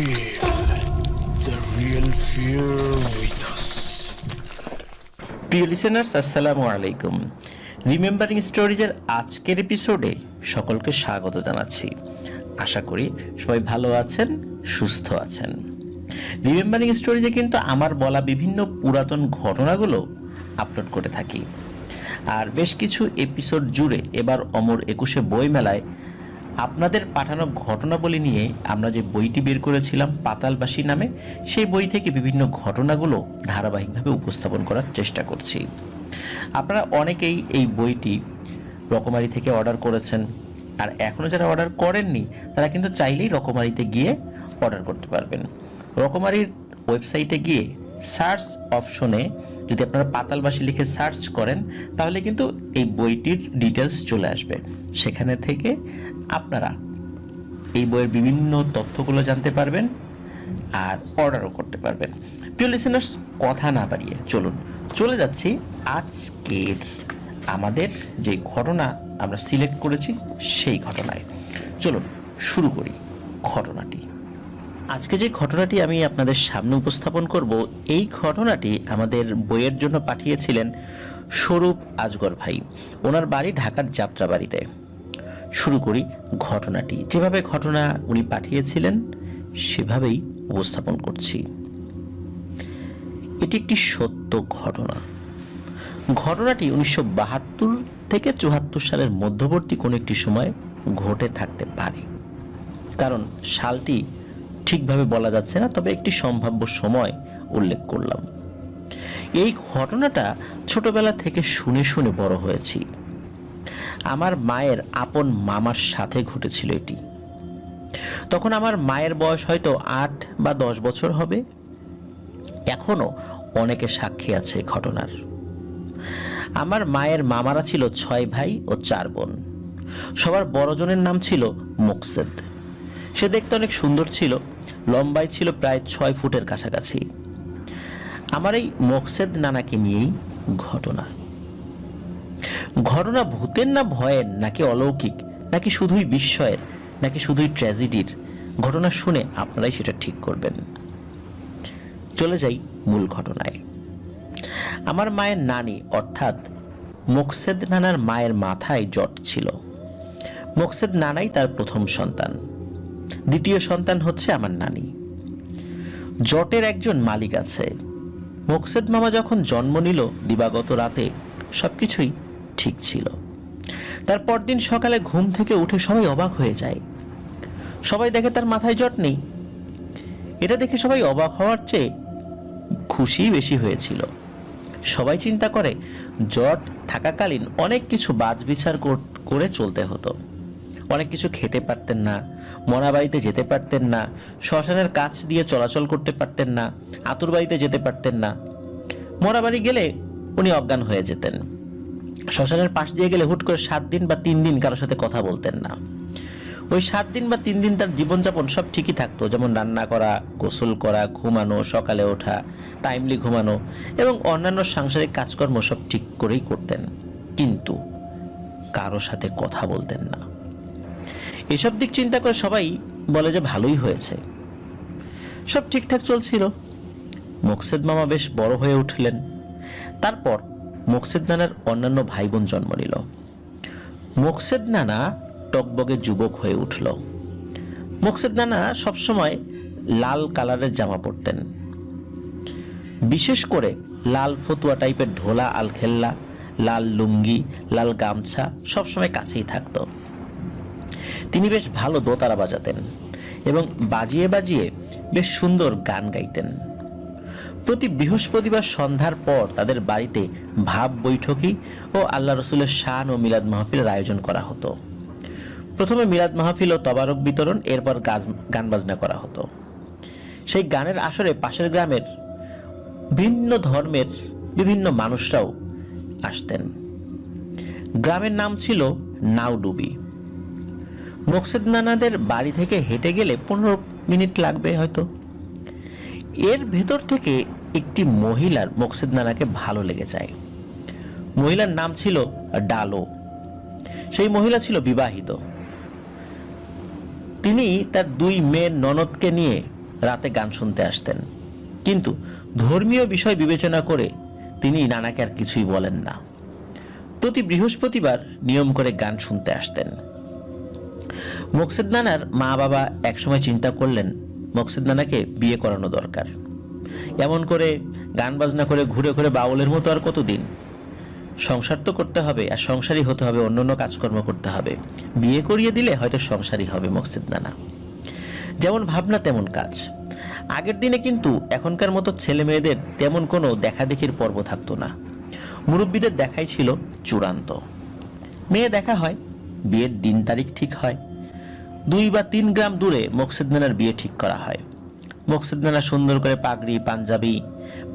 Feel the real fear with us. প্রিয় listeners, আসসালামু আলাইকুম। রিমেম্বারিং স্টোরিজের আজকের এপিসোডে সকলকে স্বাগত জানাচ্ছি। আশা করি সবাই ভালো আছেন, সুস্থ আছেন। রিমেম্বারিং স্টোরিজে কিন্তু আমার বলা বিভিন্ন পুরাতন ঘটনাগুলো আপলোড করে থাকি। আর বেশ কিছু এপিসোড জুড়ে এবার অমর 21 বই মেলায় আপনাদের পাঠানো ঘটনাবলী নিয়ে আমরা যে বইটি বের করেছিলাম পাতালবাসী নামে, সেই বই থেকে বিভিন্ন ঘটনাগুলো ধারাবাহিকভাবে উপস্থাপন করার চেষ্টা করছি। আপনারা অনেকেই এই বইটি রকমারি থেকে অর্ডার করেছেন, আর এখনও যারা অর্ডার করেননি তারা কিন্তু চাইলেই রকমারিতে গিয়ে অর্ডার করতে পারবেন। রকমারির ওয়েবসাইটে গিয়ে সার্চ অপশনে যদি আপনারা পাতালবাসী লিখে সার্চ করেন তাহলে কিন্তু এই বইটির ডিটেলস চলে আসবে। সেখানে থেকে আপনারা এই বইয়ের বিভিন্ন তথ্যগুলো জানতে পারবেন আর অর্ডারও করতে পারবেন। প্রিয় লিসেনার্স, কথা না বাড়িয়ে চলুন চলে যাচ্ছি আজকের আমাদের যে ঘটনা আমরা সিলেক্ট করেছি সেই ঘটনায়। চলুন শুরু করি ঘটনাটি। আজকে যে ঘটনাটি আমি আপনাদের সামনে উপস্থাপন করব, এই ঘটনাটি আমাদের বইয়ের জন্য পাঠিয়েছিলেন স্বরূপ আজগর ভাই। ওনার বাড়ি ঢাকার যাত্রাবাড়িতে। শুরু করি ঘটনাটি। যেভাবে ঘটনা উনি পাঠিয়েছিলেন সেভাবেই উপস্থাপন করছি। এটি একটি সত্য ঘটনা। ঘটনাটি 1972 থেকে 74 সালের মধ্যবর্তী কোনো একটি সময় ঘটে থাকতে পারে, কারণ সালটি ঠিকভাবে বলা যাচ্ছে না, তবে একটি সম্ভাব্য সময় উল্লেখ করলাম। এই ঘটনাটা ছোটবেলা থেকে শুনে শুনে বড় হয়েছি। আমার মায়ের আপন মামার সাথে ঘটেছিল এটি। তখন আমার মায়ের বয়স হয়তো 8 বা 10 বছর হবে। এখনো অনেকে সাক্ষী আছে ঘটনার। আমার মায়ের মামারা ছিল 6 ভাই ও 4 বোন। সবার বড়জনের নাম ছিল মোকসেদ। সে দেখতে অনেক সুন্দর ছিল, লম্বায় ছিল প্রায় 6 ফুটের কাছাকাছি। আমার এই মোকসেদ নানাকে নিয়েই ঘটনা। ঘটনা ভূতের না ভয়ের, নাকি অলৌকিক, নাকি শুধুই বিস্ময়ের, নাকি শুধুই ট্র্যাজেডির, ঘটনা শুনে আপনারাই সেটা ঠিক করবেন। চলে যাই মূল ঘটনায়। আমার মায়ের নানি অর্থাৎ মোকসেদ নানার মায়ের মাথায় জট ছিল। মোকসেদ নানাই তার প্রথম সন্তান। দ্বিতীয় সন্তান হচ্ছে আমার নানি। জটের একজন মালিক আছে। মোকসেদ মামা যখন জন্ম নিল দিবাগত রাতে সবকিছুই ঠিক ছিল। তার পরদিন সকালে ঘুম থেকে উঠে সবাই অবাক হয়ে যায়। সবাই দেখে তার মাথায় জট নেই। এটা দেখে সবাই অবাক হওয়ার চেয়ে খুশি বেশি হয়েছিল। সবাই চিন্তা করে জট থাকাকালীন অনেক কিছু বাছবিচার করে চলতে হতো। অনেক কিছু খেতে পারতেন না, মরা বাড়িতে যেতে পারতেন না, শ্মশানের কাছ দিয়ে চলাচল করতে পারতেন না, আতুর বাড়িতে যেতে পারতেন না। মরা বাড়ি গেলে উনি অজ্ঞান হয়ে যেতেন। শ্মশানের পাশ দিয়ে গেলে হুট করে 7 দিন বা 3 দিন কারোর সাথে কথা বলতেন না। ওই 7 দিন বা 3 দিন তার জীবনযাপন সব ঠিকই থাকতো, যেমন রান্না করা, গোসল করা, ঘুমানো, সকালে ওঠা, টাইমলি ঘুমানো এবং অন্যান্য সাংসারিক কাজকর্ম সব ঠিক করেই করতেন, কিন্তু কারোর সাথে কথা বলতেন না। এসব দিক চিন্তা করে সবাই বলে যে ভালোই হয়েছে, সব ঠিকঠাক চলছিল। মোকসেদ মামা বেশ বড় হয়ে উঠলেন। তারপর মোকসেদ নানার অন্যান্য ভাই বোন জন্ম নিল। মোকসেদ নানা টকবগে যুবক হয়ে উঠল। মোকসেদ নানা সবসময় লাল কালারের জামা পরতেন, বিশেষ করে লাল ফতুয়া টাইপের ঢোলা আলখেল্লা, লাল লুঙ্গি, লাল গামছা সবসময় কাছেই থাকতো। তিনি বেশ ভালো দোতারা বাজাতেন এবং বাজিয়ে বাজিয়ে বেশ সুন্দর গান গাইতেন। প্রতি বৃহস্পতিবার সন্ধ্যার পর তাদের বাড়িতে ভাব বৈঠকি ও আল্লাহ রসুলের শান ও মিলাদ মাহফিলের আয়োজন করা হতো। প্রথমে মিলাদ মাহফিল ও তবারক বিতরণ, এরপর গান বাজনা করা হতো। সেই গানের আসরে পাশের গ্রামের ভিন্ন ধর্মের বিভিন্ন মানুষরাও আসতেন। গ্রামের নাম ছিল নাউডুবি। মোকসেদ নানাদের বাড়ি থেকে হেঁটে গেলে 15 মিনিট লাগবে হয়তো। এর ভেতর থেকে একটি মহিলার মোকসেদ নানাকে ভালো লেগে যায়। মহিলার নাম ছিল ডালো। সেই মহিলা ছিল বিবাহিত। তিনি তার 2 মেয়ের ননদকে নিয়ে রাতে গান শুনতে আসতেন, কিন্তু ধর্মীয় বিষয় বিবেচনা করে তিনি নানাকে আর কিছুই বলেন না। প্রতি বৃহস্পতিবার নিয়ম করে গান শুনতে আসতেন। মোকসেদ নানার মা বাবা একসময় চিন্তা করলেন মোকসেদ নানাকে বিয়ে করানো দরকার। এমন করে গান বাজনা করে ঘুরে ঘুরে বাউলের মতো আর কতদিন? সংসার তো করতে হবে, আর সংসারী হতে হবে, অন্যান্য কাজকর্ম করতে হবে। বিয়ে করিয়ে দিলে হয়তো সংসারী হবে মোকসেদ নানা। যেমন ভাবনা তেমন কাজ। আগের দিনে কিন্তু এখনকার মতো ছেলে মেয়েদের তেমন কোনো দেখাদেখির পর্ব থাকতো না। মুরব্বীদের দেখাই ছিল চূড়ান্ত। মেয়ে দেখা হয়, বিয়ের দিন তারিখ ঠিক হয়, 2 বা 3 গ্রাম দূরে মোকসেদ নানার বিয়ে ঠিক করা হয়। মোকসেদ নানা সুন্দর করে পাগড়ি, পাঞ্জাবি,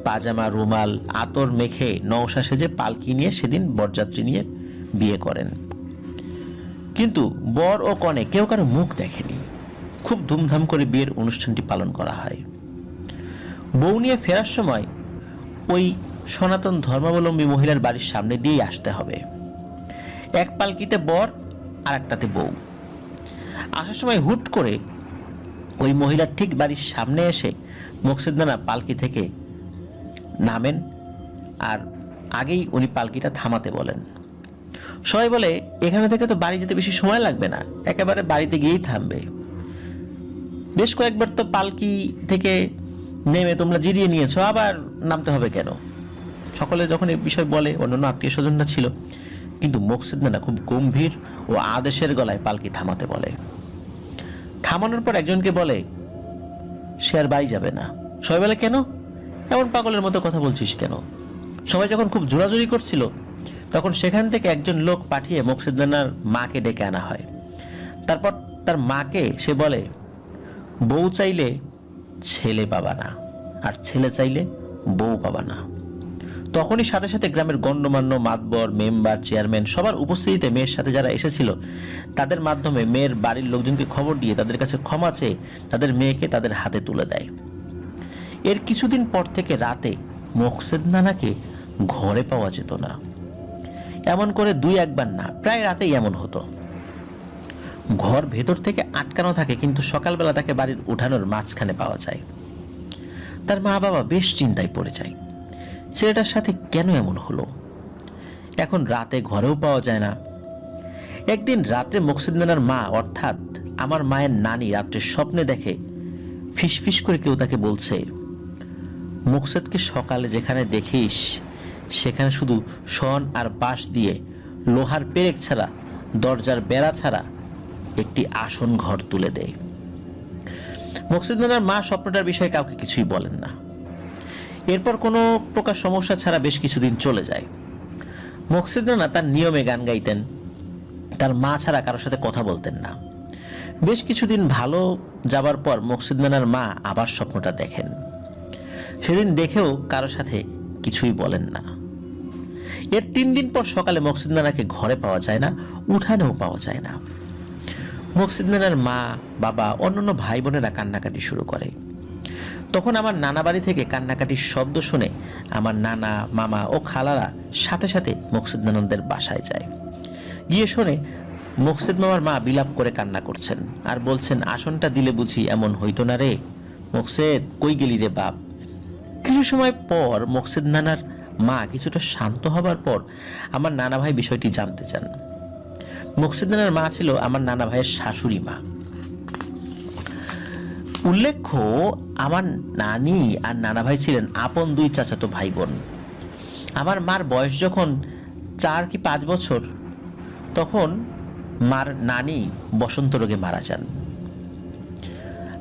পাজামা, রুমাল, আতর মেখে নওশা সেজে পালকি নিয়ে সেদিন বরযাত্রী নিয়ে বিয়ে করেন। কিন্তু বর ও কনে কেউ কারো মুখ দেখেনি। খুব ধুমধাম করে বিয়ের অনুষ্ঠানটি পালন করা হয়। বউ নিয়ে ফেরার সময় ওই সনাতন ধর্মাবলম্বী মহিলার বাড়ির সামনে দিয়েই আসতে হবে। এক পালকিতে বর আর একটাতে বউ। আসার সময় হুট করে ওই মহিলার ঠিক বাড়ির সামনে এসে মোকসেদ নানা পালকি থেকে নামেন, আর আগেই উনি পালকিটা থামাতে বলেন। সবাই বলে এখানে থেকে তো বাড়ি যেতে বেশি সময় লাগবে না, একেবারে বাড়িতে গিয়েই থামবে। বেশ কয়েকবার তো পালকি থেকে নেমে তোমরা জিরিয়ে নিয়েছো, আবার নামতে হবে কেন? সকলে যখন এই বিষয় বলে, অন্যান্য আত্মীয় স্বজনরা ছিল, কিন্তু মোকসেদ নানা খুব গম্ভীর ও আদেশের গলায় পালকি থামাতে বলে। থামানোর পর একজনকে বলে সে আর বাড়ি যাবে না। সবাই বলে কেন? এমন পাগলের মতো কথা বলছিস কেন? সবাই যখন খুব জোরাজুরি করছিল, তখন সেখান থেকে একজন লোক পাঠিয়ে মোকসেদ নানার মাকে ডেকে আনা হয়। তারপর তার মাকে সে বলে বউ চাইলে ছেলে পাবা না, আর ছেলে চাইলে বউ পাবা না। তখনই সাথে সাথে গ্রামের গণ্যমান্য মাতবর, মেম্বার, চেয়ারম্যান সবার উপস্থিতিতে মেয়ের সাথে যারা এসেছিল তাদের মাধ্যমে মেয়ের বাড়ির লোকজনকে খবর দিয়ে তাদের কাছে ক্ষমা চেয়ে তাদের মেয়েকে তাদের হাতে তুলে দেয়। এর কিছুদিন পর থেকে রাতে মোকসেদ নানাকে ঘরে পাওয়া যেত না। এমন করে 2-1 বার না, প্রায় রাতেই এমন হতো। ঘর ভেতর থেকে আটকানো থাকে, কিন্তু সকালবেলা তাকে বাড়ির উঠানোর মাঝখানে পাওয়া যায়। তার মা বাবা বেশ চিন্তায় পড়ে যায়, ছেলেটার সাথে কেন এমন হলো? এখন রাতে ঘরেও পাওয়া যায় না। একদিন রাত্রে মোকসেদ নানার মা, অর্থাৎ আমার মায়ের নানি, রাত্রে স্বপ্নে দেখে ফিসফিস করে কেউ তাকে বলছে মোকসেদকে সকালে যেখানে দেখিস সেখানে শুধু শন আর বাঁশ দিয়ে লোহার পেরেক ছাড়া, দরজার বেড়া ছাড়া একটি আসন ঘর তুলে দেয়। মোকসেদ নানার মা স্বপ্নটার বিষয়ে কাউকে কিছুই বলেন না। এরপর কোনো প্রকার সমস্যা ছাড়া বেশ কিছুদিন চলে যায়। মোকসেদ নানা তার নিয়মে গান গাইতেন, তার মা ছাড়া কারোর সাথে কথা বলতেন না। বেশ কিছুদিন ভালো যাবার পর মোকসেদ নানার মা আবার স্বপ্নটা দেখেন। সেদিন দেখেও কারোর সাথে কিছুই বলেন না। এর 3 দিন পর সকালে মোকসেদ নানাকে ঘরে পাওয়া যায় না, উঠানেও পাওয়া যায় না। মোকসেদ নানার মা, বাবা, অন্যান্য ভাই বোনেরা কান্নাকাটি শুরু করে। তখন আমার নানা বাড়ি থেকে কান্নাকাটির শব্দ শুনে আমার নানা, মামা ও খালারা সাথে সাথে মোকসেদ নানাদের বাসায় যায়। গিয়ে শোনে মোকসেদ মামার মা বিলাপ করে কান্না করছেন আর বলছেন আসনটা দিলে বুঝি এমন হইতো না রে মোকসেদ, কই গেলি রে বাপ? কিছু সময় পর মোকসেদ নানার মা কিছুটা শান্ত হবার পর আমার নানা ভাই বিষয়টি জানতে চান। মোকসেদ নানার মা ছিল আমার নানা ভাইয়ের শাশুড়ি মা। উল্লেখ্য, আমার নানি আর নানা ভাই ছিলেন আপন 2 চাচাতো ভাই বোন। আমার মার বয়স যখন 4 কি 5 বছর, তখন মার নানি বসন্ত রোগে মারা যান।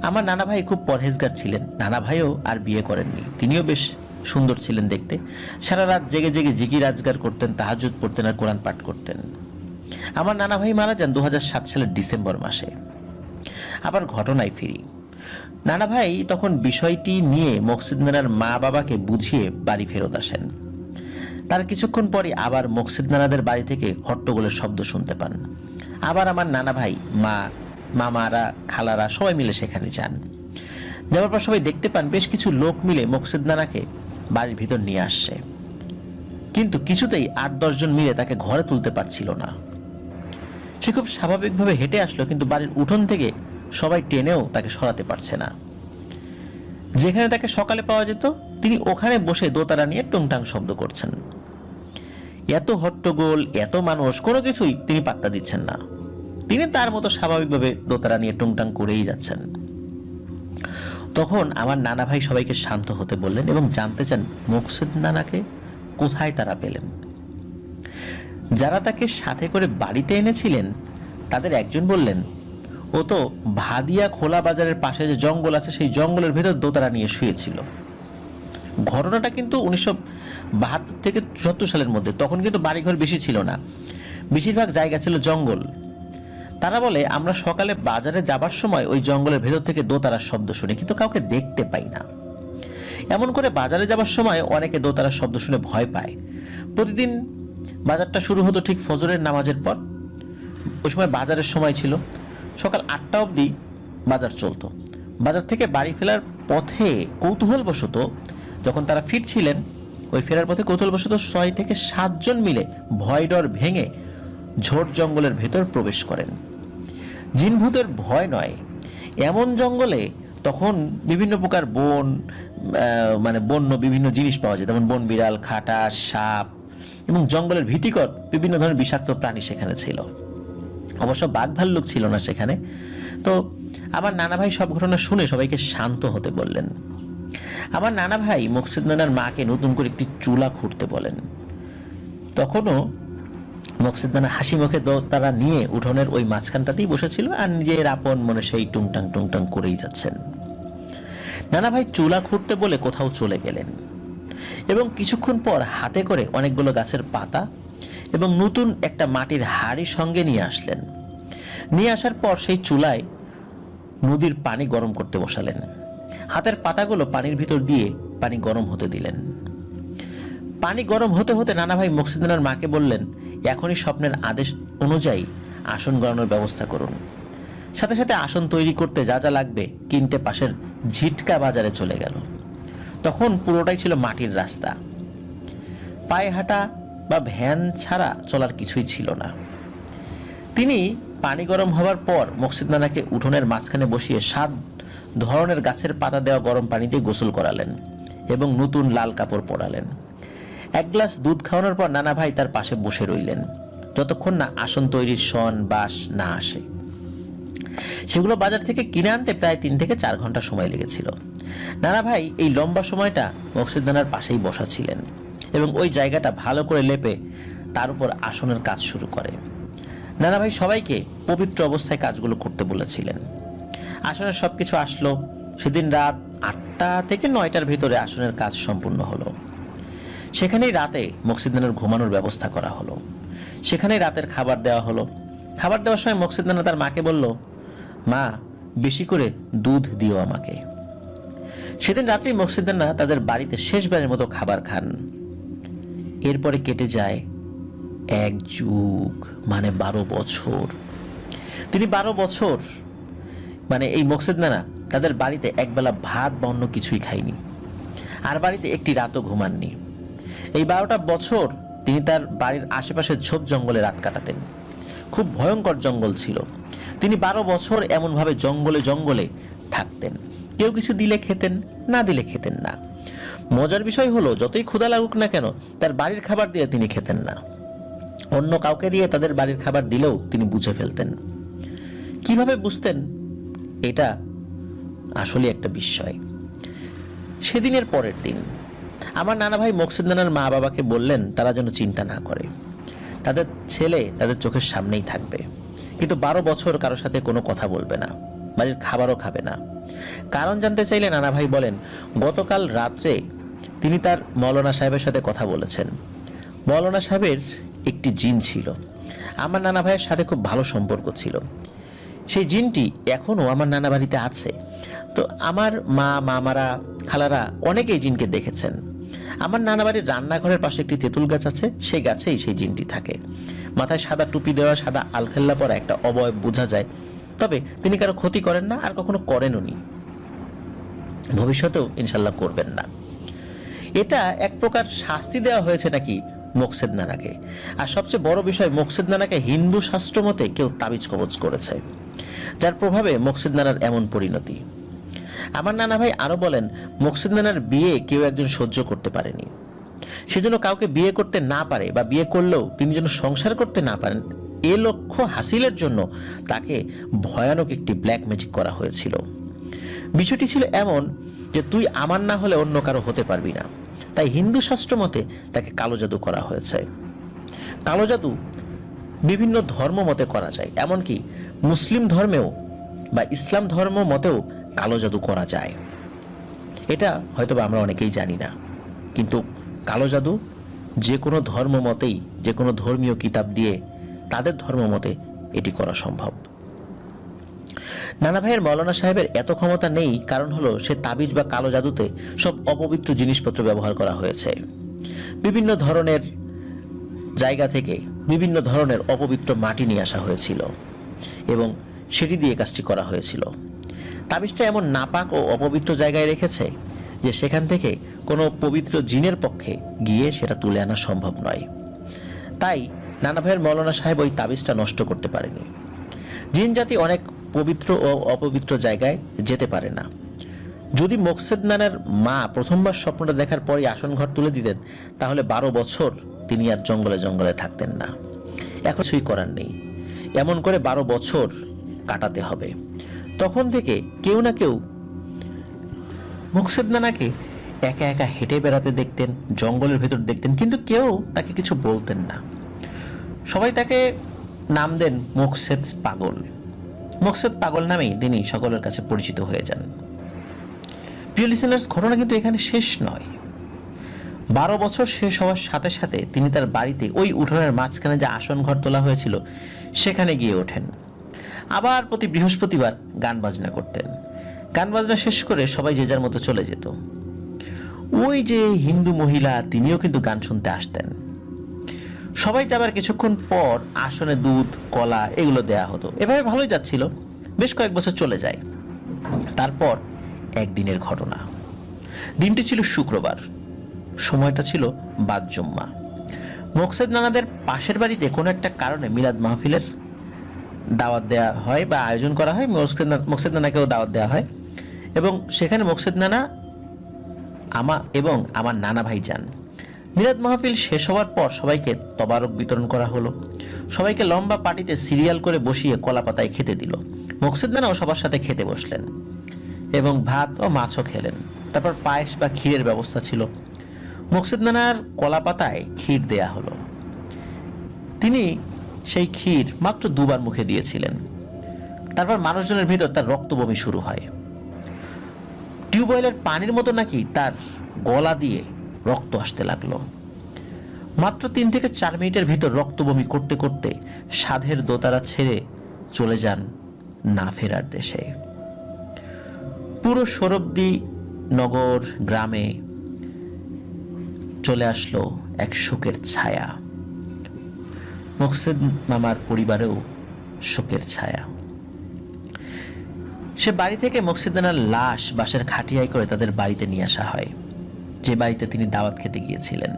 আমার নানা ভাই খুব পরহেজগার ছিলেন। নানা ভাইও আর বিয়ে করেননি, তিনিও বেশ সুন্দর ছিলেন দেখতে। সারা রাত জেগে জেগে জিকির আজগার করতেন, তাহাজ্জুদ পড়তেন আর কোরআন পাঠ করতেন। আমার নানা ভাই মারা যান 2007 সালের ডিসেম্বর মাসে। আবার ঘটনায় ফিরি। নানা ভাই তখন বিষয়টি নিয়ে মোকসেদ নানার মা বাবাকে বুঝিয়ে বাড়ি ফেরত আসেন। তার কিছুক্ষণ পরে আবার মোকসেদ নানাদের বাড়ি থেকে হট্টগোলের শব্দ শুনতে পান। আবার আমার নানা ভাই, মা, মামারা, খালারা সবাই মিলে সেখানে যান। যাওয়ার পর সবাই দেখতে পান বেশ কিছু লোক মিলে মোকসেদ নানাকে বাড়ির ভিতর নিয়ে আসছে, কিন্তু কিছুতেই 8-10 জন মিলে তাকে ঘরে তুলতে পারছিল না। সে খুব স্বাভাবিকভাবে হেঁটে আসলো, কিন্তু বাড়ির উঠোন থেকে সবাই টেনেও তাকে সরাতে পারছে না। যেখানে তাকে সকালে পাওয়া যেত তিনি ওখানে বসে দোতারা নিয়ে টুংটাং শব্দ করছেন। এত হট্টগোল, এত মানুষ, কোনো কিছুই তিনি পাত্তা দিচ্ছেন না। তিনি তার মতো স্বাভাবিকভাবে দোতারা নিয়ে টুংটাং করেই যাচ্ছেন। তখন আমার নানা ভাই সবাইকে শান্ত হতে বললেন এবং জানতে চান মোকসেদ নানাকে কোথায় তারা পেলেন। যারা তাকে সাথে করে বাড়িতে এনেছিলেন তাদের একজন বললেন, ও তো ভাদিয়া খোলা বাজারের পাশে যে জঙ্গল আছে সেই জঙ্গলের ভেতর দোতারা নিয়ে শুয়েছিল। ঘটনাটা কিন্তু 1972 থেকে 74 সালের মধ্যে। তখন কিন্তু বাড়িঘর বেশি ছিল না, বেশিরভাগ জায়গা ছিল জঙ্গল। তারা বলে, আমরা সকালে বাজারে যাবার সময় ওই জঙ্গলের ভেতর থেকে দোতারার শব্দ শুনি, কিন্তু কাউকে দেখতে পাই না। এমন করে বাজারে যাবার সময় অনেকে দোতারার শব্দ শুনে ভয় পায়। প্রতিদিন বাজারটা শুরু হতো ঠিক ফজরের নামাজের পর। ওই সময় বাজারের সময় ছিল, সকাল 8টা অবধি বাজার চলতো। বাজার থেকে বাড়ি ফেরার পথে কৌতূহলবশত যখন তারা ফিরছিলেন, ওই ফেরার পথে কৌতূহলবশত 6 থেকে 7 জন মিলে ভয় ডর ভেঙে ঝোড় জঙ্গলের ভেতর প্রবেশ করেন। জিনভূতের ভয় নয়, এমন জঙ্গলে তখন বিভিন্ন প্রকার বন্য বিভিন্ন জিনিস পাওয়া যায়, যেমন বন বিড়াল, খাটা, সাপ এবং জঙ্গলের ভীতিকর বিভিন্ন ধরনের বিষাক্ত প্রাণী সেখানে ছিল। অবশ্য বাঘ ভাল্লুক ছিল না সেখানে। তো আমার নানা ভাই সব ঘটনা শুনে সবাইকে শান্ত হতে বললেন। আমার নানা ভাই মোকসেদ নানার মাকে নতুন করে একটি চুলা খুঁড়তে বলেন। তখনও মোকসেদ নানা হাসি মুখে তারা নিয়ে উঠোনের ওই মাঝখানটাতেই বসেছিল আর নিজের আপন মনে সেই টুংটাং টুংটাং করেই যাচ্ছেন। নানা ভাই চুলা খুঁড়তে বলে কোথাও চলে গেলেন এবং কিছুক্ষণ পর হাতে করে অনেকগুলো গাছের পাতা এবং নতুন একটা মাটির হাঁড়ি সঙ্গে নিয়ে আসলেন। নিয়ে আসার পর সেই চুলায় নদীর পানি গরম করতে বসালেন। হাতের পাতাগুলো পানির ভিতর দিয়ে পানি গরম হতে দিলেন। পানি গরম হতে হতে নানা ভাই মোকসেদ নানার মাকে বললেন, এখনই স্বপ্নের আদেশ অনুযায়ী আসন গড়ানোর ব্যবস্থা করুন। সাথে সাথে আসন তৈরি করতে যা যা লাগবে কিনতে পাশের ঝিটকা বাজারে চলে গেল। তখন পুরোটাই ছিল মাটির রাস্তা, পায়ে হাঁটা বা ভ্যান ছাড়া চলার কিছুই ছিল না। তিনি পানি গরম হওয়ার পর মোকসেদ নানাকে উঠোনের মাঝখানে বসিয়ে 7 ধরনের গাছের পাতা দেওয়া গরম পানিতে গোসল করালেন এবং নতুন লাল কাপড় পরালেন। 1 গ্লাস দুধ খাওয়ানোর পর নানা ভাই তার পাশে বসে রইলেন যতক্ষণ না আসন তৈরির সন বাঁশ না আসে। সেগুলো বাজার থেকে কিনে আনতে প্রায় 3 থেকে 4 ঘন্টা সময় লেগেছিল। নানা ভাই এই লম্বা সময়টা মোকসেদ নানার পাশেই বসা ছিলেন এবং ওই জায়গাটা ভালো করে লেপে তার উপর আসনের কাজ শুরু করে। নানা ভাই সবাইকে পবিত্র অবস্থায় কাজগুলো করতে বলেছিলেন। আসনের সবকিছু আসলো। সেদিন রাত 8টা থেকে 9টার ভিতরে আসনের কাজ সম্পূর্ণ হলো। সেখানেই রাতে মোকসেদ নানার ঘুমানোর ব্যবস্থা করা হলো। সেখানেই রাতের খাবার দেওয়া হলো। খাবার দেওয়ার সময় মোকসেদ নানা তার মাকে বলল, মা, বেশি করে দুধ দিও আমাকে। সেদিন রাত্রে মোকসেদ নানা তাদের বাড়িতে শেষবারের মতো খাবার খান। এরপরে কেটে যায় 1 যুগ, মানে 12 বছর। তিনি 12 বছর মানে এই মোকসেদ নানা তাদের বাড়িতে একবেলা ভাত বা অন্য কিছুই খায়নি, আর বাড়িতে একটি রাতও ঘুমাননি। এই 12টা বছর তিনি তার বাড়ির আশেপাশে ঝোপ জঙ্গলে রাত কাটাতেন। খুব ভয়ঙ্কর জঙ্গল ছিল। তিনি 12 বছর এমনভাবে জঙ্গলে জঙ্গলে থাকতেন। কেউ কিছু দিলে খেতেন, না দিলে খেতেন না। মজার বিষয় হলো, যতই ক্ষুধা লাগুক না কেন তার বাড়ির খাবার দিয়ে তিনি খেতেন না। অন্য কাউকে দিয়ে তাদের বাড়ির খাবার দিলেও তিনি বুঝে ফেলতেন। কিভাবে বুঝতেন? এটা আসলে একটা বিস্ময়। সেদিনের পরের দিন আমার নানা ভাই মোকসেদ নানার মা বাবাকে বললেন তারা যেন চিন্তা না করে, তাদের ছেলে তাদের চোখের সামনেই থাকবে, কিন্তু 12 বছর কারোর সাথে কোনো কথা বলবে না, বাড়ির খাবারও খাবে না। কারণ জানতে চাইলে নানা ভাই বলেন, গতকাল রাত্রে তিনি তার মৌলানা সাহেবের সাথে কথা বলেছেন। মৌলানা সাহেবের একটি জিন ছিল। আমার নানা ভাইয়ের সাথে খুব ভালো সম্পর্ক ছিল। সেই জিনটি এখনও আমার নানা বাড়িতে আছে। তো আমার মা, মামারা, খালারা অনেকেই জিনকে দেখেছেন। আমার নানা বাড়ির রান্নাঘরের পাশে একটি তেঁতুল গাছ আছে, সেই গাছেই সেই জিনটি থাকে। মাথায় সাদা টুপি দেওয়া, সাদা আলখাল্লা পরা একটা অবয়ব বোঝা যায়। তবে তিনি কারো ক্ষতি করেন না, আর কখনো করেনও নি, ভবিষ্যতেও ইনশাল্লাহ করবেন না। এটা এক প্রকার শাস্তি দেওয়া হয়েছে নাকি মোকসেদ নানাকে। আর সবচেয়ে বড় বিষয়, মোকসেদ নানাকে হিন্দু শাস্ত্র মতে কেউ তাবিজ কবজ করেছে, যার প্রভাবে মোকসেদ নানার এমন পরিণতি। আমার নানা ভাই আরো বলেন, মোকসেদ নানার বিয়ে কেউ একজন সহ্য করতে পারেনি। সেজন্য কাউকে বিয়ে করতে না পারে বা বিয়ে করলেও তিনি যেন সংসার করতে না পারেন, এ লক্ষ্য হাসিলের জন্য তাকে ভয়ানক একটি ব্ল্যাক ম্যাজিক করা হয়েছিল। বিষয়টি ছিল এমন যে তুই আমার না হলে অন্য কারো হতে পারবি না, তাই হিন্দু শাস্ত্র মতে তাকে কালো জাদু করা হয়েছে। কালো জাদু বিভিন্ন ধর্ম মতে করা যায়, এমনকি মুসলিম ধর্মেও বা ইসলাম ধর্ম মতেও কালো জাদু করা যায়। এটা হয়তো আমরা অনেকেই জানি না, কিন্তু কালো জাদু যে কোনো ধর্ম মতেই, যে কোনো ধর্মীয় কিতাব দিয়ে তাদের ধর্ম মতে এটি করা সম্ভব। নানা ভাইয়ের মৌলানা সাহেবের এত ক্ষমতা নেই, কারণ হলো সে তাবিজ বা কালো জাদুতে সব অপবিত্র জিনিসপত্র ব্যবহার করা হয়েছে। বিভিন্ন ধরনের জায়গা থেকে বিভিন্ন ধরনের অপবিত্র মাটি নিয়ে আসা হয়েছিল এবং সেটি দিয়ে কাজটি করা হয়েছিল। তাবিজটা এমন নাপাক ও অপবিত্র জায়গায় রেখেছে যে সেখান থেকে কোনো পবিত্র জিনের পক্ষে গিয়ে সেটা তুলে আনা সম্ভব নয়। তাই নানা ভাইয়ের মৌলানা সাহেব ওই তাবিজটা নষ্ট করতে পারেনি। জিন জাতি অনেক পবিত্র ও অপবিত্র জায়গায় যেতে পারে না। যদি মোকসেদ নানার মা প্রথমবার স্বপ্নটা দেখার পরই আসন ঘর তুলে দিতেন, তাহলে 12 বছর তিনি আর জঙ্গলে জঙ্গলে থাকতেন না। এখন কিছুই করার নেই, এমন করে 12 বছর কাটাতে হবে। তখন থেকে কেউ না কেউ মোকসেদ নানাকে একা একা হেঁটে বেড়াতে দেখতেন, জঙ্গলের ভেতর দেখতেন, কিন্তু কেউ তাকে কিছু বলতেন না। সবাই তাকে নাম দেন মোকসেদ পাগল। মোকসেদ পাগল নামেই তিনি সকলের কাছে পরিচিত হয়ে যান। প্রিয় লিসেনার্স, ঘটনা কিন্তু এখানে শেষ নয়। 12 বছর শেষ হওয়ার সাথে সাথে তিনি তার বাড়িতে ওই উঠোনের মাঝখানে যে আসন ঘর তোলা হয়েছিল সেখানে গিয়ে ওঠেন। আবার প্রতি বৃহস্পতিবার গান বাজনা করতেন। গান বাজনা শেষ করে সবাই যে যার মতো চলে যেত। ওই যে হিন্দু মহিলা, তিনিও কিন্তু গান শুনতে আসতেন। সবাই যাবার কিছুক্ষণ পর আসনে দুধ, কলা এগুলো দেয়া হতো। এভাবে ভালোই যাচ্ছিল, বেশ কয়েক বছর চলে যায়। তারপর একদিনের ঘটনা। দিনটি ছিল শুক্রবার, সময়টা ছিল বাদ জুম্মা। মোকসেদ নানাদের পাশের বাড়িতে কোনো একটা কারণে মিলাদ মাহফিলের দাওয়াত দেওয়া হয় বা আয়োজন করা হয়। মোকসেদ নানাকেও দাওয়াত দেওয়া হয় এবং সেখানে মোকসেদ নানা এবং আমার নানা ভাই যান। মিলাদ মাহফিল শেষ হওয়ার পর সবাইকে তবারক বিতরণ করা হলো। সবাইকে লম্বা পাটিতে সিরিয়াল করে বসিয়ে কলা পাতায় খেতে দিল। মোকসেদ নানাও সবার সাথে খেতে বসলেন এবং ভাত ও মাছও খেলেন। তারপর পায়েস বা ক্ষীরের ব্যবস্থা ছিল। মোকসেদ নানার কলা পাতায় ক্ষীর দেয়া হলো। তিনি সেই ক্ষীর মাত্র 2 বার মুখে দিয়েছিলেন। তারপর মানুষজনের ভিতর তার রক্ত বমি শুরু হয়। টিউবওয়েলের পানির মতো নাকি তার গলা দিয়ে রক্ত আসতে লাগলো। মাত্র 3 থেকে 4 মিনিটের ভিতর রক্ত বমি করতে করতে সাধের দোতারা ছেড়ে চলে যান না ফেরার দেশে। পুরো সরব্দি নগর গ্রামে চলে আসলো এক শোকের ছায়া। মোকসেদ মামার পরিবারেও শোকের ছায়া। সে বাড়ি থেকে মোকসেদ নানার লাশ বাঁশের খাটিয়ায় করে তাদের বাড়িতে নিয়ে আসা হয়, যে বাড়িতে তিনি দাওয়াত খেতে গিয়েছিলেন।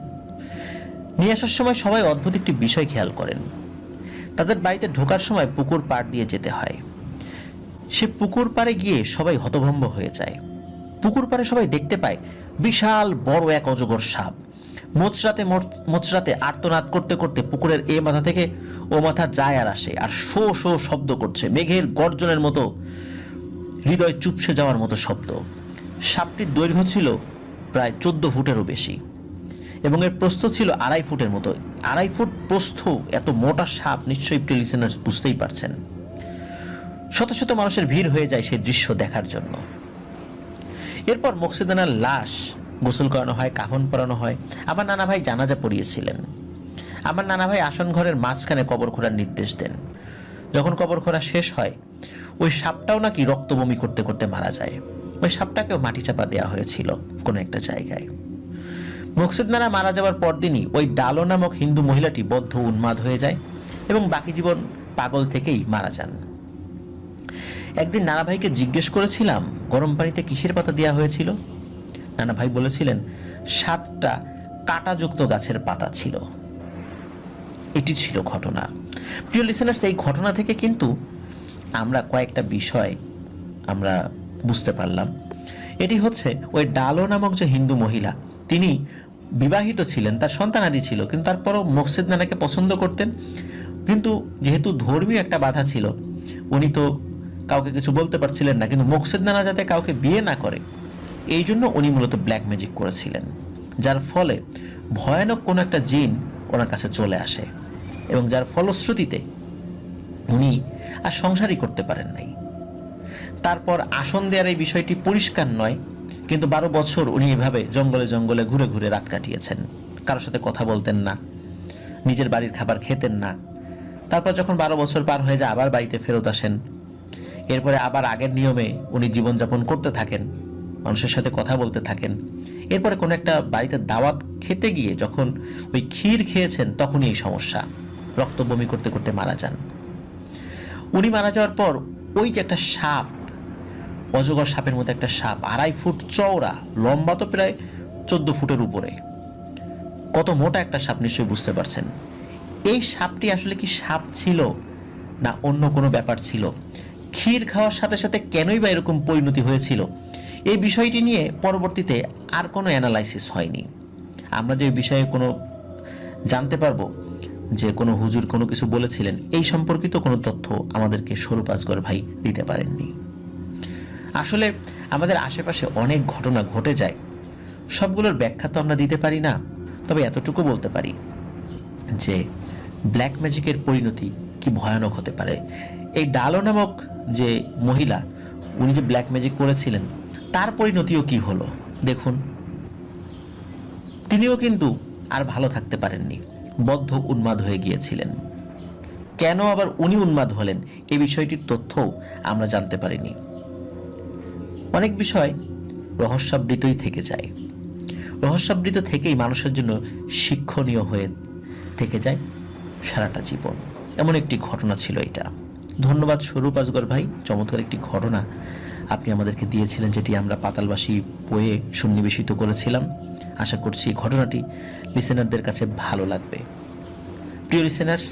নিয়ে আসার সময় সবাই অদ্ভুত একটি বিষয় খেয়াল করেন। তাদের বাড়িতে ঢোকার সময় পুকুর পাড় দিয়ে যেতে হয়। সে পুকুর পাড়ে গিয়ে সবাই হতভম্ব হয়ে যায়। পুকুর পাড়ে সবাই দেখতে পায় বিশাল বড় এক অজগর সাপ মোচরাতে আর্তনাদ করতে করতে পুকুরের এ মাথা থেকে ও মাথা যায় আর আসে, আর শো শো শব্দ করছে, মেঘের গর্জনের মতো, হৃদয় চুপসে যাওয়ার মতো শব্দ। সাপটির দৈর্ঘ্য ছিল প্রায় 14 ফুটেরও বেশি এবং এর প্রস্থ ছিল 2.5 ফুটের মতো। 2.5 ফুট প্রস্থ এত মোটা সাপ, নিশ্চয়ই প্রিয় লিসেনার্স বুঝতেই পারছেন। শত শত মানুষের ভিড় হয়ে যায় সেই দৃশ্য দেখার জন্য। এরপর মোকসেদ নানার লাশ গোসল করানো হয়, কাফন পরানো হয়। আমার নানা ভাই জানাজা পড়িয়েছিলেন। আমার নানা ভাই আসন ঘরের মাঝখানে কবর খোঁড়ার নির্দেশ দেন। যখন কবর খোঁড়া শেষ হয়, ওই সাপটাও নাকি রক্ত বমি করতে করতে মারা যায়। ওই সাপটাকেও মাটি চাপা দেওয়া হয়েছিল কোনো একটা জায়গায়। মোকসেদ নানা মারা যাওয়ার পরদিনই ওই ডালো নামক হিন্দু মহিলাটি বদ্ধ উন্মাদ হয়ে যায় এবং বাকি জীবন পাগল থেকেই মারা যান। একদিন নানা ভাইকে জিজ্ঞেস করেছিলাম, গরম পানিতে কিসের পাতা দেওয়া হয়েছিল? নানা ভাই বলেছিলেন 7টা কাঁটাযুক্ত গাছের পাতা ছিল। এটি ছিল ঘটনা। প্রিয় লিসেনার্স, এই ঘটনা থেকে কিন্তু আমরা কয়েকটা বিষয় আমরা বুঝতে পারলাম। এটি হচ্ছে ওই ডালো নামক যে হিন্দু মহিলা, তিনি বিবাহিত ছিলেন, তার সন্তানাদি ছিল, কিন্তু তারপরও মকসেদ নানাকে পছন্দ করতেন। কিন্তু যেহেতু ধর্মীয় একটা বাধা ছিল, উনি তো কাউকে কিছু বলতে পারছিলেন না, কিন্তু মকসেদ নানা যাতে কাউকে বিয়ে না করে এই জন্য উনি মূলত ব্ল্যাক ম্যাজিক করেছিলেন, যার ফলে ভয়ানক কোনো একটা জিন ওনার কাছে চলে আসে এবং যার ফলশ্রুতিতে উনি আর সংসারই করতে পারেন নাই। তারপর আসন দেওয়ার এই বিষয়টি পরিষ্কার নয়, কিন্তু 12 বছর উনি এভাবে জঙ্গলে জঙ্গলে ঘুরে ঘুরে রাত কাটিয়েছেন, কারোর সাথে কথা বলতেন না, নিজের বাড়ির খাবার খেতেন না। তারপর যখন 12 বছর পার হয়ে যায় আবার বাড়িতে ফেরত আসেন, এরপরে আবার আগের নিয়মে উনি জীবনযাপন করতে থাকেন, মানুষের সাথে কথা বলতে থাকেন। এরপরে কোনো একটা বাড়িতে দাওয়াত খেতে গিয়ে যখন ওই ক্ষীর খেয়েছেন তখনই এই সমস্যা, রক্ত বমি করতে করতে মারা যান। উনি মারা যাওয়ার পর ওই যে একটা সাপ, অজগর সাপের মতো একটা সাপ, 2.5 ফুট চওড়া, লম্বা তো প্রায় 14 ফুটের উপরে, কত মোটা একটা সাপ নিশ্চয়ই বুঝতে পারছেন। এই সাপটি আসলে কি সাপ ছিল না অন্য কোনো ব্যাপার ছিল? ক্ষীর খাওয়ার সাথে সাথে কেনই বা এরকম পরিণতি হয়েছিল, এই বিষয়টি নিয়ে পরবর্তীতে আর কোনো অ্যানালাইসিস হয়নি। আমরা যে বিষয়ে কোনো জানতে পারবো যে কোনো হুজুর কোনো কিছু বলেছিলেন, এই সম্পর্কিত কোনো তথ্য আমাদেরকে স্বরূপ আসগর ভাই দিতে পারেননি। আসলে আমাদের আশেপাশে অনেক ঘটনা ঘটে যায়, সবগুলোর ব্যাখ্যা তো আমরা দিতে পারি না, তবে এতটুকু বলতে পারি যে ব্ল্যাক ম্যাজিকের পরিণতি কি ভয়ানক হতে পারে। এই ডালো নামক যে মহিলা, উনি যে ব্ল্যাক ম্যাজিক করেছিলেন তার পরিণতিও কি হলো দেখুন। তিনিও কিন্তু আর ভালো থাকতে পারেননি, বদ্ধ উন্মাদ হয়ে গিয়েছিলেন। কেন আবার উনি উন্মাদ হলেন এই বিষয়টির তথ্যও আমরা জানতে পারিনি। অনেক বিষয় রহস্যাবৃতই থেকে যায়, রহস্যাবৃত থেকেই মানুষের জন্য শিক্ষণীয় হয়ে থেকে যায় সারাটা জীবন। এমন একটি ঘটনা ছিল এটা। ধন্যবাদ স্বরূপ আসগর ভাই, চমৎকার একটি ঘটনা আপনি আমাদেরকে দিয়েছিলেন, যেটি আমরা পাতালবাসী বইয়ে সন্নিবেশিত করেছিলাম। আশা করছি ঘটনাটি লিসেনারদের কাছে ভালো লাগবে। প্রিয় লিসেনার্স,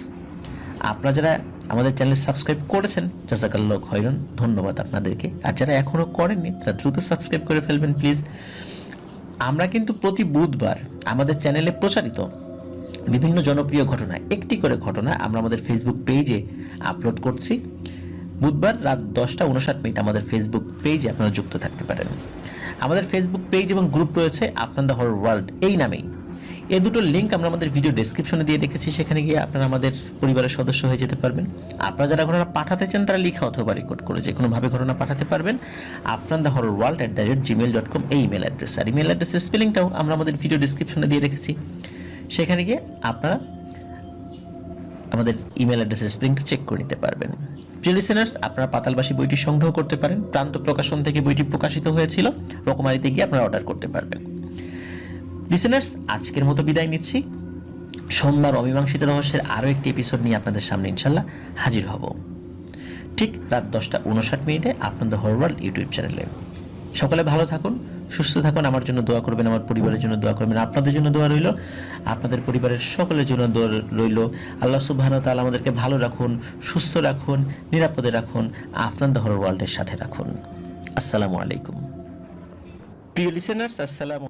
আপনারা যারা আমাদের চ্যানেল সাবস্ক্রাইব করেছেন জাযাকাল্লাহু খাইরান, ধন্যবাদ আপনাদেরকে। আর যারা এখনো করেননি তারা দ্রুত সাবস্ক্রাইব করে ফেলবেন প্লিজ। আমরা কিন্তু প্রতি বুধবার আমাদের চ্যানেলে প্রচারিত বিভিন্ন জনপ্রিয় ঘটনা, একটি করে ঘটনা আমরা আমাদের ফেসবুক পেজে আপলোড করছি। বুধবার রাত 10:59 আমাদের ফেসবুক পেজে আপনারা যুক্ত থাকতে পারেন। আমাদের ফেসবুক পেজ এবং গ্রুপ রয়েছে আফনান দ্য হরর ওয়ার্ল্ড এই নামেই। এই দুটো লিঙ্ক আমরা আমাদের ভিডিও ডেসক্রিপশনে দিয়ে রেখেছি, সেখানে গিয়ে আপনারা আমাদের পরিবারের সদস্য হয়ে যেতে পারবেন। আপনারা যারা ঘটনা পাঠাতে চান তারা লিখা অথবা রেকর্ড করে যে কোনোভাবে ঘটনা পাঠাতে পারবেন afnanthehorrorworld@gmail.com এই ইমেল অ্যাড্রেস। আর ইমেল অ্যাড্রেসের স্পেলিংটাও আমরা আমাদের ভিডিও ডেসক্রিপশনে দিয়ে রেখেছি, সেখানে গিয়ে আপনারা আমাদের ইমেল অ্যাড্রেসের স্পেলিংটা চেক করে নিতে পারবেন। প্রিয় লিসেনার্স, আপনারা পাতালবাসী বইটি সংগ্রহ করতে পারেন, প্রান্ত প্রকাশন থেকে বইটি প্রকাশিত হয়েছিল, রকমারিতে গিয়ে আপনারা অর্ডার করতে পারবেন। লিসেনার্স, আজকের মতো বিদায় নিচ্ছি। সোমবার অমীমাংসিত রহস্যের আরও একটি এপিসোড নিয়ে আপনাদের সামনে ইনশাল্লাহ হাজির হব, ঠিক রাত 10:59 Afnan the horror world YouTube চ্যানেলে। সকলে ভালো থাকুন, সুস্থ থাকুন, আমার জন্য দোয়া করবেন, আমার পরিবারের জন্য দোয়া করবেন, আপনাদের জন্য দোয়া রইল, আপনাদের পরিবারের সকলের জন্য দোয়া রইল। আল্লাহ সুবহানাহু ওয়া তাআলা আমাদেরকে ভালো রাখুন, সুস্থ রাখুন, নিরাপদে রাখুন, আফনান দ্য হরর ওয়ার্ল্ডের সাথে রাখুন। আসসালামু আলাইকুম। প্রিয় লিসেনার্স, আসসালামু